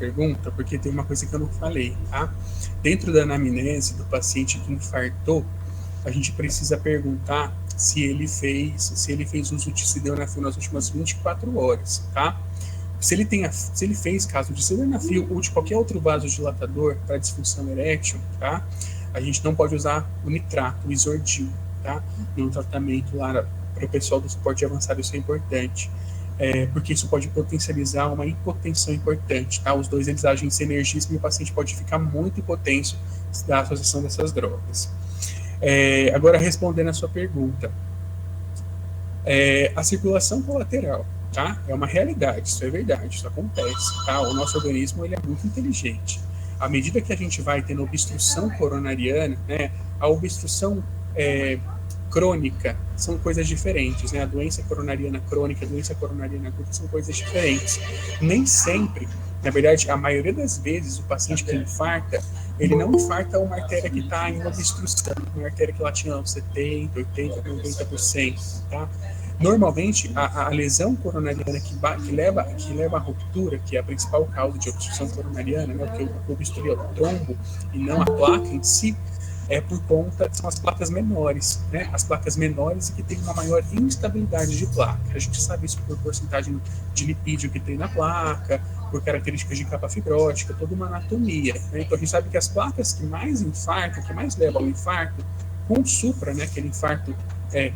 pergunta, porque tem uma coisa que eu não falei, tá? Dentro da anamnese do paciente que infartou, a gente precisa perguntar se ele fez uso de sildenafil nas últimas 24 horas, tá? Se ele fez caso de sildenafil ou de qualquer outro vasodilatador para disfunção erétil, tá? A gente não pode usar o nitrato, o isordil, tá? No tratamento lá para o pessoal do suporte avançado, isso é importante. Porque isso pode potencializar uma hipotensão importante, tá? Os dois eles agem em sinergismo e o paciente pode ficar muito hipotenso da associação dessas drogas. Agora, respondendo a sua pergunta, a circulação colateral, tá? É uma realidade, isso é verdade, isso acontece, tá? O nosso organismo ele é muito inteligente. À medida que a gente vai tendo obstrução coronariana, né? A obstrução crônica são coisas diferentes, né? A doença coronariana crônica, a doença coronariana aguda são coisas diferentes. Nem sempre, na verdade, a maioria das vezes, o paciente que infarta, ele não infarta uma artéria que está em obstrução, uma artéria que ela tinha 70%, 80%, 90%, tá? Normalmente, a lesão coronariana que leva à ruptura, que é a principal causa de obstrução coronariana, né? Porque o obstrui é o trombo e não a placa em si, por conta, são as placas menores, né? As placas menores que têm uma maior instabilidade de placa. A gente sabe isso por porcentagem de lipídio que tem na placa, por características de capa fibrótica, toda uma anatomia, né? Então a gente sabe que as placas que mais infartam, que mais levam ao infarto, com supra, né? Aquele infarto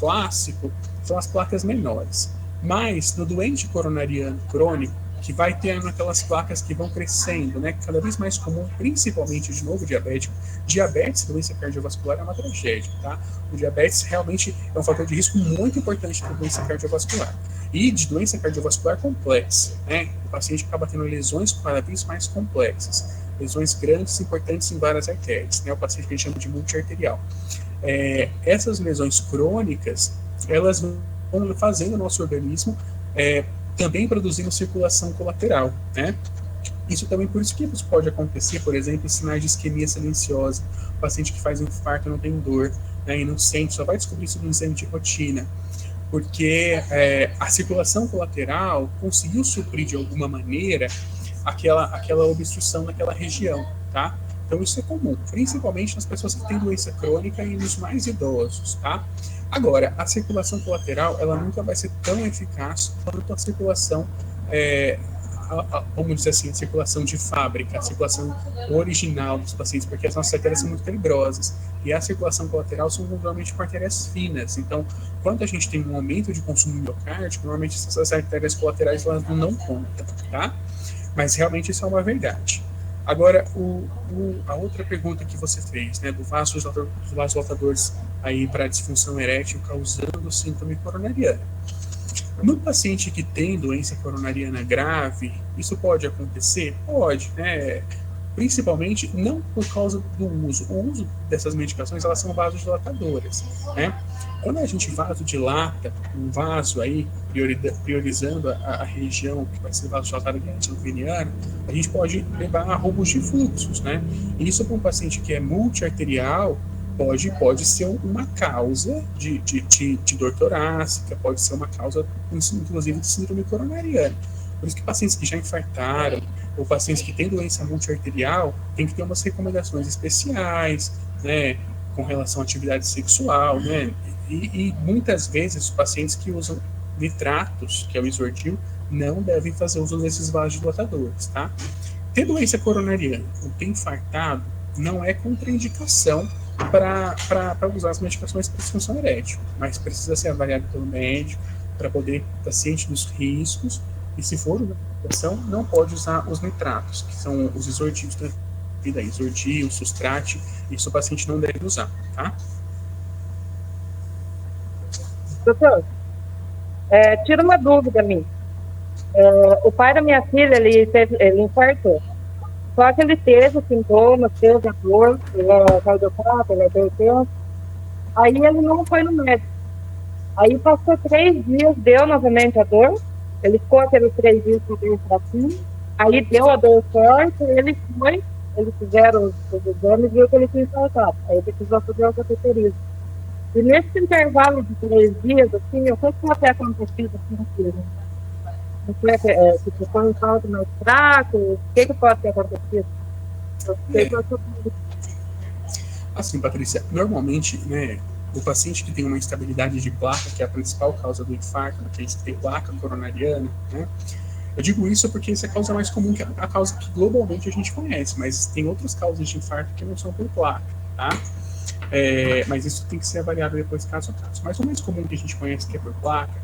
clássico, são as placas menores. Mas no doente coronariano crônico, que vai tendo aquelas placas que vão crescendo, né? Cada vez mais comum, principalmente de novo diabético. Diabetes, doença cardiovascular, é uma tragédia, tá? O diabetes realmente é um fator de risco muito importante para doença cardiovascular. E de doença cardiovascular complexa, né? O paciente acaba tendo lesões cada vez mais complexas, lesões grandes e importantes em várias artérias, né? O paciente que a gente chama de multiarterial. Essas lesões crônicas, elas vão fazendo o nosso organismo também produzindo circulação colateral, né? Isso também por isso que isso pode acontecer, por exemplo, sinais de isquemia silenciosa, o paciente que faz um infarto não tem dor, né, e não sente, só vai descobrir isso no exame de rotina, porque a circulação colateral conseguiu suprir de alguma maneira aquela obstrução naquela região, tá? Então isso é comum, principalmente nas pessoas que têm doença crônica e nos mais idosos, tá? Agora, a circulação colateral, ela nunca vai ser tão eficaz quanto a circulação, vamos dizer assim, a circulação de fábrica, a circulação original dos pacientes, porque as nossas artérias são muito calibrosas. E a circulação colateral são normalmente com artérias finas. Então, quando a gente tem um aumento de consumo miocárdico, normalmente essas artérias colaterais elas não contam, tá? Mas realmente isso é uma verdade. Agora, a outra pergunta que você fez, né, dos vasodilatadores aí para disfunção erétil causando síndrome coronariana. No paciente que tem doença coronariana grave, isso pode acontecer? Pode, né? Principalmente não por causa do uso. O uso dessas medicações, elas são vasodilatadoras, né? Quando a gente vasodilata um vaso aí, priorizando a região que vai ser vasodilatada da região veniana, a gente pode levar a roubos de fluxos, né? E isso para um paciente que é multiarterial, pode ser uma causa de dor torácica, pode ser uma causa, inclusive, de síndrome coronariana. Por isso que pacientes que já infartaram, ou pacientes que têm doença multiarterial, tem que ter umas recomendações especiais, né, com relação à atividade sexual, né, e muitas vezes os pacientes que usam nitratos, que é o isordil, não devem fazer uso desses vasodilatadores, tá? Ter doença coronariana ou ter infartado não é contraindicação para usar as medicações para disfunção erétil, mas precisa ser avaliado pelo médico para poder estar ciente dos riscos, e se for uma medicação, não pode usar os nitratos, que são os isordils da vida, isordil, sustrate, isso o paciente não deve usar, tá? Doutor, tira uma dúvida minha. O pai da minha filha, ele infartou. Só que ele teve sintomas, teve a dor, ele é cardiopata, ele é hipertenso. Aí ele não foi no médico. Aí passou 3 dias, deu novamente a dor. Ele ficou aqueles 3 dias com dor fraquinho. Aí deu a dor forte, eles fizeram os exames e viu que ele tinha infartado. Aí ele precisou fazer o cateterismo. E nesse intervalo de 3 dias, assim, o que pode ter acontecido assim, filho? Tipo, foi um caldo mais fraco? O que pode ter acontecido? Eu sei que É, eu sou... assim, Patrícia, normalmente, né, o paciente que tem uma instabilidade de placa, que é a principal causa do infarto, aqueles que têm placa coronariana, né, eu digo isso porque essa é a causa mais comum, que é a causa que globalmente a gente conhece, mas tem outras causas de infarto que não são por placa, tá? Mas isso tem que ser avaliado depois caso a caso. Mas o mais comum que a gente conhece que é por placa,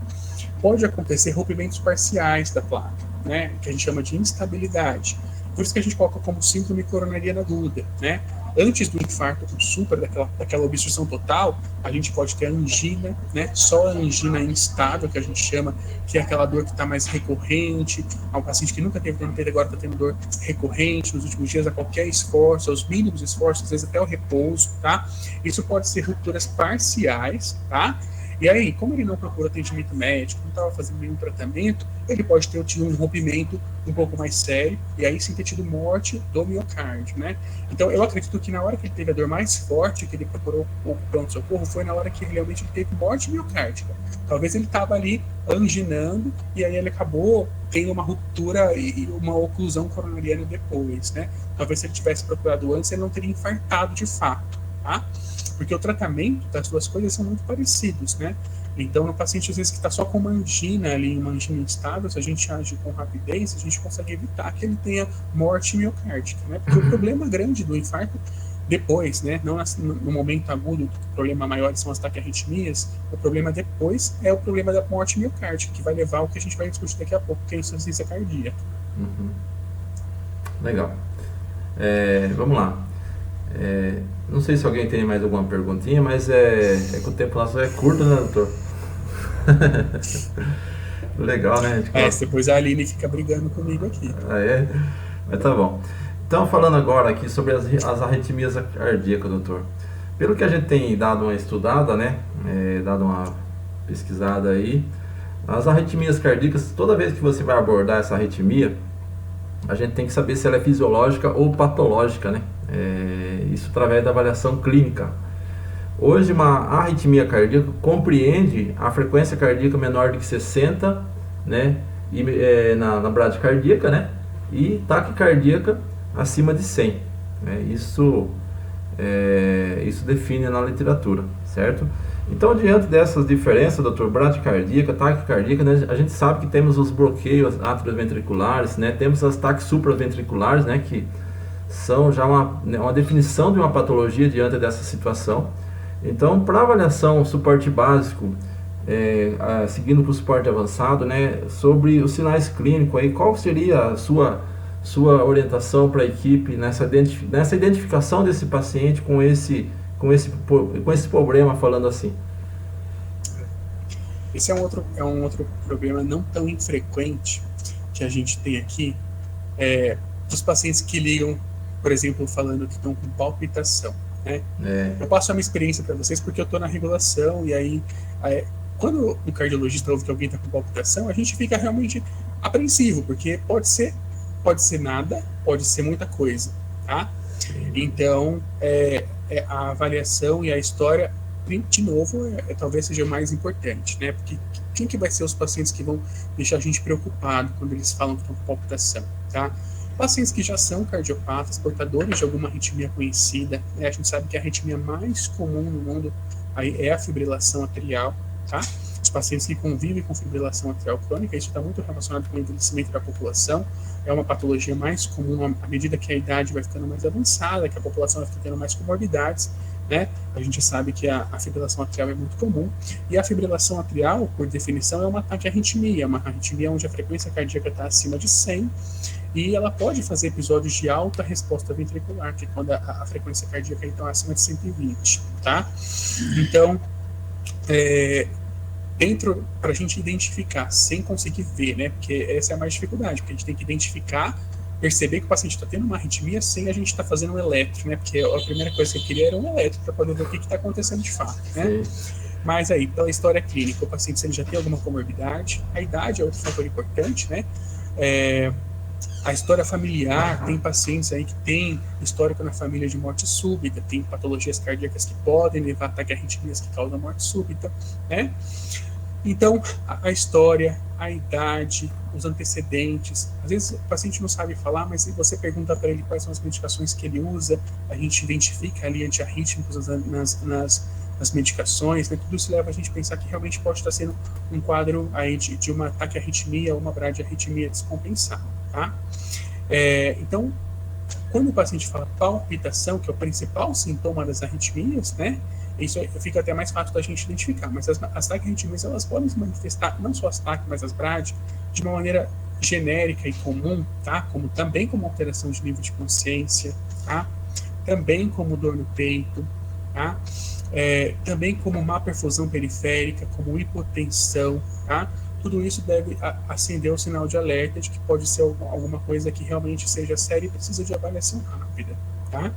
pode acontecer rompimentos parciais da placa, né, que a gente chama de instabilidade. Por isso que a gente coloca como síndrome coronariana aguda, né? Antes do infarto com supra, daquela obstrução total, a gente pode ter a angina, né? Só a angina instável, que a gente chama, que é aquela dor que está mais recorrente. Há um paciente que nunca teve dor no peito, agora está tendo dor recorrente nos últimos dias, a qualquer esforço, aos mínimos esforços, às vezes até o repouso, tá? Isso pode ser rupturas parciais, tá? E aí, como ele não procura atendimento médico, não estava fazendo nenhum tratamento, ele pode ter tido um rompimento um pouco mais sério, e aí sim ter tido morte do miocárdio, né? Então, eu acredito que na hora que ele teve a dor mais forte, que ele procurou o pronto-socorro, foi na hora que realmente ele teve morte miocárdica. Talvez ele estava ali anginando, e aí ele acabou tendo uma ruptura e uma oclusão coronariana depois, né? Talvez se ele tivesse procurado antes, ele não teria infartado de fato, tá? Porque o tratamento das duas coisas são muito parecidos, né? Então, no paciente, às vezes, que está só com uma angina ali, uma angina instável, se a gente age com rapidez, a gente consegue evitar que ele tenha morte miocárdica, né? Porque o problema grande do infarto, depois, né? Não no momento agudo, o problema maior são as taquiarritmias, o problema depois é o problema da morte miocárdica, que vai levar ao que a gente vai discutir daqui a pouco, que é a insuficiência cardíaca. Uhum. Legal. Vamos lá. Não sei se alguém tem mais alguma perguntinha, mas é que o tempo nosso é curto, né, doutor? Legal, né? Depois a Aline fica brigando comigo aqui. Ah, é? Mas tá bom. Então, falando agora aqui sobre as arritmias cardíacas, doutor. Pelo que a gente tem dado uma estudada, né? Dado uma pesquisada aí, as arritmias cardíacas, toda vez que você vai abordar essa arritmia, a gente tem que saber se ela é fisiológica ou patológica, né? Isso através da avaliação clínica. Hoje, uma arritmia cardíaca compreende a frequência cardíaca menor de que 60, né? E, na bradicardíaca, né? E taquicardíaca acima de 100. Né? Isso define na literatura, certo? Então, diante dessas diferenças, doutor, bradicardíaca, taquicardíaca, né, a gente sabe que temos os bloqueios atrioventriculares, né, temos as taques supraventriculares, né, que são já uma definição de uma patologia diante dessa situação. Então, para avaliação, suporte básico, seguindo para o suporte avançado, né, sobre os sinais clínicos, aí, qual seria a sua orientação para a equipe nessa identificação desse paciente com esse problema, falando assim? Esse é um outro problema não tão infrequente que a gente tem aqui, dos pacientes que ligam, por exemplo, falando que estão com palpitação, né? Eu passo a minha experiência para vocês porque eu estou na regulação, e aí, quando um cardiologista ouve que alguém está com palpitação, a gente fica realmente apreensivo, porque pode ser nada, pode ser muita coisa, tá? Então, a avaliação e a história, de novo, talvez seja o mais importante, né? Porque quem que vai ser os pacientes que vão deixar a gente preocupado quando eles falam que estão com palpitação, tá? Pacientes que já são cardiopatas, portadores de alguma arritmia conhecida, né? A gente sabe que a arritmia mais comum no mundo aí é a fibrilação atrial, tá? Os pacientes que convivem com fibrilação atrial crônica, isso está muito relacionado com o envelhecimento da população, é uma patologia mais comum à medida que a idade vai ficando mais avançada, que a população vai ficando mais comorbidades, né? A gente sabe que a fibrilação atrial é muito comum, e a fibrilação atrial, por definição, é uma taquiarritmia, uma arritmia onde a frequência cardíaca está acima de 100, e ela pode fazer episódios de alta resposta ventricular, que é quando a frequência cardíaca está acima de 120, tá? Então, para a gente identificar, sem conseguir ver, né? Porque essa é a mais dificuldade, porque a gente tem que identificar, perceber que o paciente está tendo uma arritmia sem a gente estar fazendo um eletro, né? Porque a primeira coisa que eu queria era um eletro para poder ver o que está acontecendo de fato, né? Mas aí, pela história clínica, o paciente, se ele já tem alguma comorbidade, a idade é outro fator importante, né? A história familiar, tem pacientes aí que têm histórico na família de morte súbita, tem patologias cardíacas que podem levar a taquiarritmias que causam morte súbita, né? Então, a história, a idade, os antecedentes. Às vezes o paciente não sabe falar, mas se você pergunta para ele quais são as medicações que ele usa, a gente identifica ali antiarrítmicos nas medicações, né? Tudo isso leva a gente a pensar que realmente pode estar sendo um quadro aí de uma taquiarritmia ou uma bradiarritmia descompensada, tá? Então, quando o paciente fala palpitação, que é o principal sintoma das arritmias, né? Isso fica até mais fácil da gente identificar, mas as taquiarritmias, elas podem se manifestar, não só as TAC, mas as BRAD, de uma maneira genérica e comum, tá? Também como alteração de nível de consciência, tá? Também como dor no peito, tá? Também como má perfusão periférica, como hipotensão, tá? Tudo isso deve acender o sinal de alerta de que pode ser alguma coisa que realmente seja séria e precisa de avaliação rápida, tá?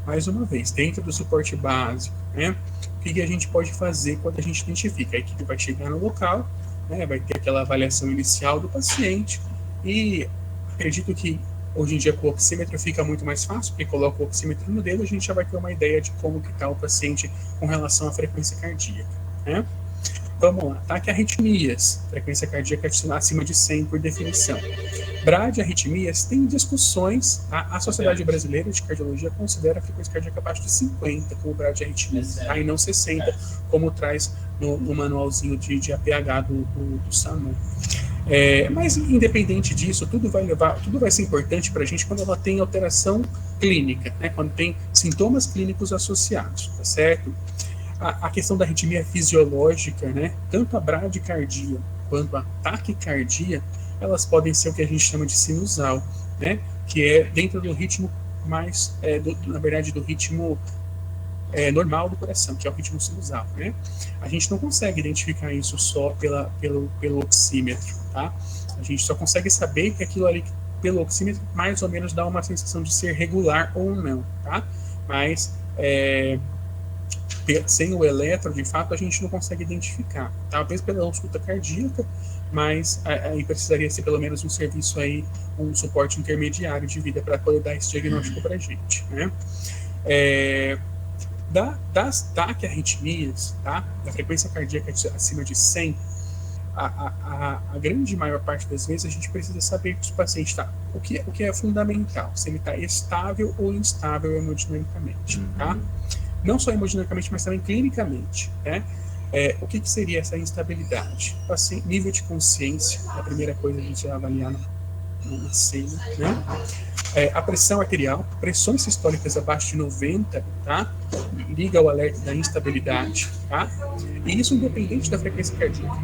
Mais uma vez, dentro do suporte básico, né? O que a gente pode fazer quando a gente identifica? A equipe vai chegar no local, né? Vai ter aquela avaliação inicial do paciente e acredito que hoje em dia com o oxímetro fica muito mais fácil, porque coloca o oxímetro no dedo, a gente já vai ter uma ideia de como que está o paciente com relação à frequência cardíaca, né? Vamos lá, taquiarritmias, frequência cardíaca acima de 100 por definição. Bradiarritmias tem discussões, a Sociedade Brasileira de Cardiologia considera a frequência cardíaca abaixo de 50 como bradiarritmia, aí não 60, como traz no manualzinho de APH do SAMU. Mas independente disso, tudo vai ser importante para a gente quando ela tem alteração clínica, né? Quando tem sintomas clínicos associados, tá certo? A questão da arritmia fisiológica, né? Tanto a bradicardia quanto a taquicardia, elas podem ser o que a gente chama de sinusal, né? Que é dentro do ritmo mais, na verdade, do ritmo normal do coração, que é o ritmo sinusal, né? A gente não consegue identificar isso só pelo oxímetro, tá? A gente só consegue saber que aquilo ali, pelo oxímetro, mais ou menos dá uma sensação de ser regular ou não, tá? Mas sem o eletro, de fato, a gente não consegue identificar. Talvez pela ausculta cardíaca, mas aí precisaria ser pelo menos um serviço aí, um suporte intermediário de vida para poder dar esse diagnóstico para a gente, né? Das taquiarritmias, tá? Da frequência cardíaca acima de 100, a grande maior parte das vezes a gente precisa saber que o paciente está. O que é fundamental, se ele está estável ou instável hemodinamicamente, tá? Não só hemodinamicamente, mas também clinicamente, né? O que seria essa instabilidade? Assim, nível de consciência, a primeira coisa a gente vai avaliar na cena, né? A pressão arterial, pressões sistólicas abaixo de 90, tá? Liga ao alerta da instabilidade, tá? E isso independente da frequência cardíaca.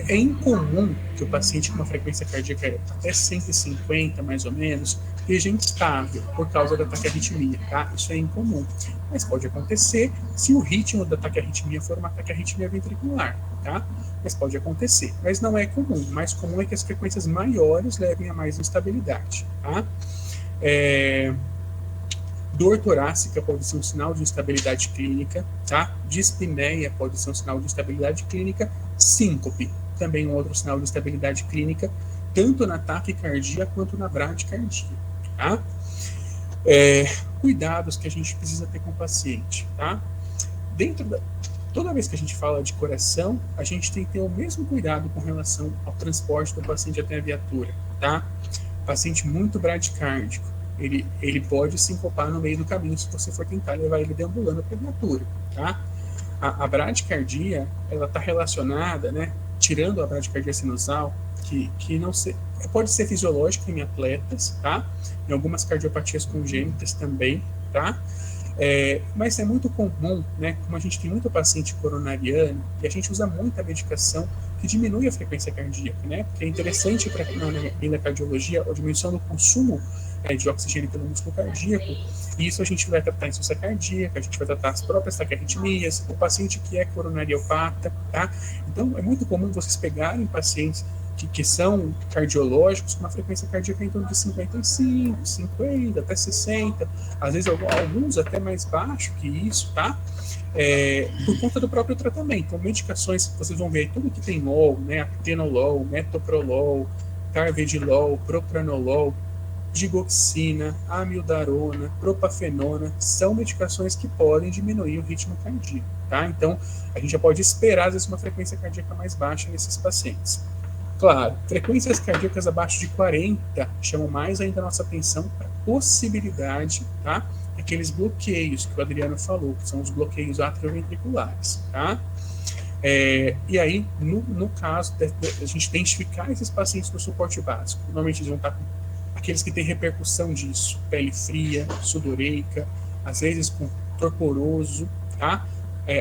É incomum que o paciente com uma frequência cardíaca até 150, mais ou menos, esteja instável por causa da taquiarritmia, tá? Isso é incomum. Mas pode acontecer se o ritmo da taquiarritmia for uma taquiarritmia ventricular, tá? Mas pode acontecer. Mas não é comum. O mais comum é que as frequências maiores levem a mais instabilidade, tá? Dor torácica pode ser um sinal de instabilidade clínica, tá? Dispneia pode ser um sinal de instabilidade clínica. Síncope, também um outro sinal de instabilidade clínica, tanto na taquicardia quanto na bradicardia, tá? Cuidados que a gente precisa ter com o paciente, tá? Toda vez que a gente fala de coração, a gente tem que ter o mesmo cuidado com relação ao transporte do paciente até a viatura, tá? Paciente muito bradicárdico, ele pode sincopar no meio do caminho se você for tentar levar ele deambulando para a viatura, tá? A bradicardia, ela está relacionada, né? Tirando a bradicardia sinusal, que não pode ser fisiológica em atletas, tá? Em algumas cardiopatias congênitas também, tá? Mas é muito comum, né? Como a gente tem muito paciente coronariano e a gente usa muita medicação que diminui a frequência cardíaca, né? Porque é interessante para na cardiologia a diminuição do consumo de oxigênio pelo músculo cardíaco, e isso a gente vai tratar insuficiência cardíaca, a gente vai tratar as próprias taquiarritmias, o paciente que é coronariopata, tá? Então é muito comum vocês pegarem pacientes que são cardiológicos com uma frequência cardíaca em torno de 55, 50, até 60, às vezes alguns até mais baixo que isso, tá? Por conta do próprio tratamento. Então, medicações, vocês vão ver tudo que tem LOL, né? Atenolol, metoprolol, carvedilol, propranolol, digoxina, amiodarona, propafenona, são medicações que podem diminuir o ritmo cardíaco, tá? Então, a gente já pode esperar, às vezes, uma frequência cardíaca mais baixa nesses pacientes. Claro, frequências cardíacas abaixo de 40 chamam mais ainda a nossa atenção para a possibilidade, tá? Aqueles bloqueios que o Adriano falou, que são os bloqueios atrioventriculares, tá? E aí, no caso, a gente identificar esses pacientes no suporte básico, normalmente eles vão estar com aqueles que têm repercussão disso, pele fria, sudoreica, às vezes com torporoso, tá?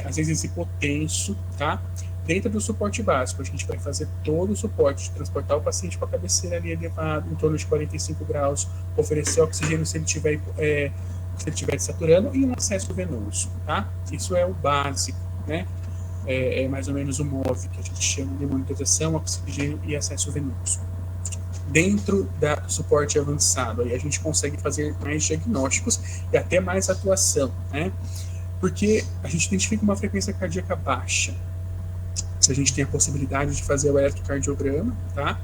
Às vezes hipotenso, tá? Dentro do suporte básico, a gente vai fazer todo o suporte de transportar o paciente com a cabeceira ali elevada, em torno de 45 graus, oferecer oxigênio se ele estiver desaturando e um acesso venoso, tá? Isso é o básico, né? É mais ou menos o MOV, que a gente chama de monitorização, oxigênio e acesso venoso. Dentro do suporte avançado, aí a gente consegue fazer mais diagnósticos e até mais atuação, né? Porque a gente identifica uma frequência cardíaca baixa. Se a gente tem a possibilidade de fazer o eletrocardiograma, tá?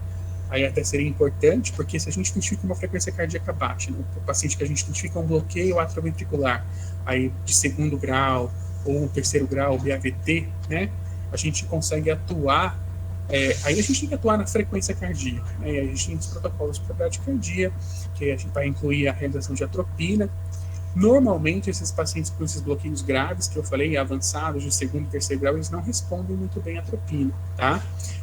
Aí até seria importante, porque se a gente identifica uma frequência cardíaca baixa, né? O paciente que a gente identifica um bloqueio atrioventricular, aí de 2º grau ou 3º grau, BAVT, né? A gente consegue atuar, aí a gente tem que atuar na frequência cardíaca, né? E aí a gente tem os protocolos para bradicardia, que a gente vai incluir a realização de atropina. Normalmente, esses pacientes com esses bloqueios graves, que eu falei, avançados, de 2º e 3º grau, eles não respondem muito bem à atropina, tá?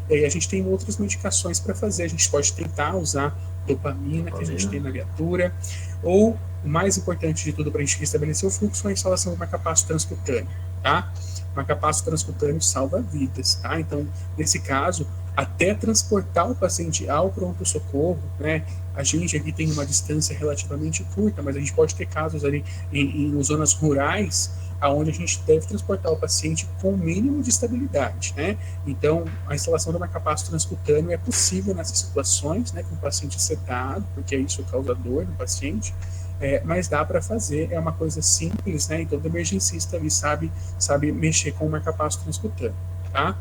E aí a gente tem outras medicações para fazer. A gente pode tentar usar dopamina, que a gente tem na ligatura, ou, o mais importante de tudo para a gente restabelecer o fluxo, é a instalação do marcapasso transcutâneo, tá? O marcapasso transcutâneo salva vidas, tá? Então, nesse caso, até transportar o paciente ao pronto-socorro, né? A gente aqui tem uma distância relativamente curta, mas a gente pode ter casos ali em zonas rurais, aonde a gente deve transportar o paciente com o mínimo de estabilidade, né? Então, a instalação do marcapasso transcutâneo é possível nessas situações, né? Com o paciente sedado, porque isso causa dor no paciente, mas dá para fazer, é uma coisa simples, né? Então, o emergencista ali sabe mexer com o marcapasso transcutâneo, tá?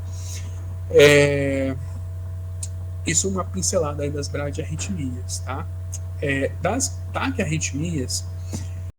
Isso é uma pincelada aí das bradiarritmias, tá? Das taquiarritmias,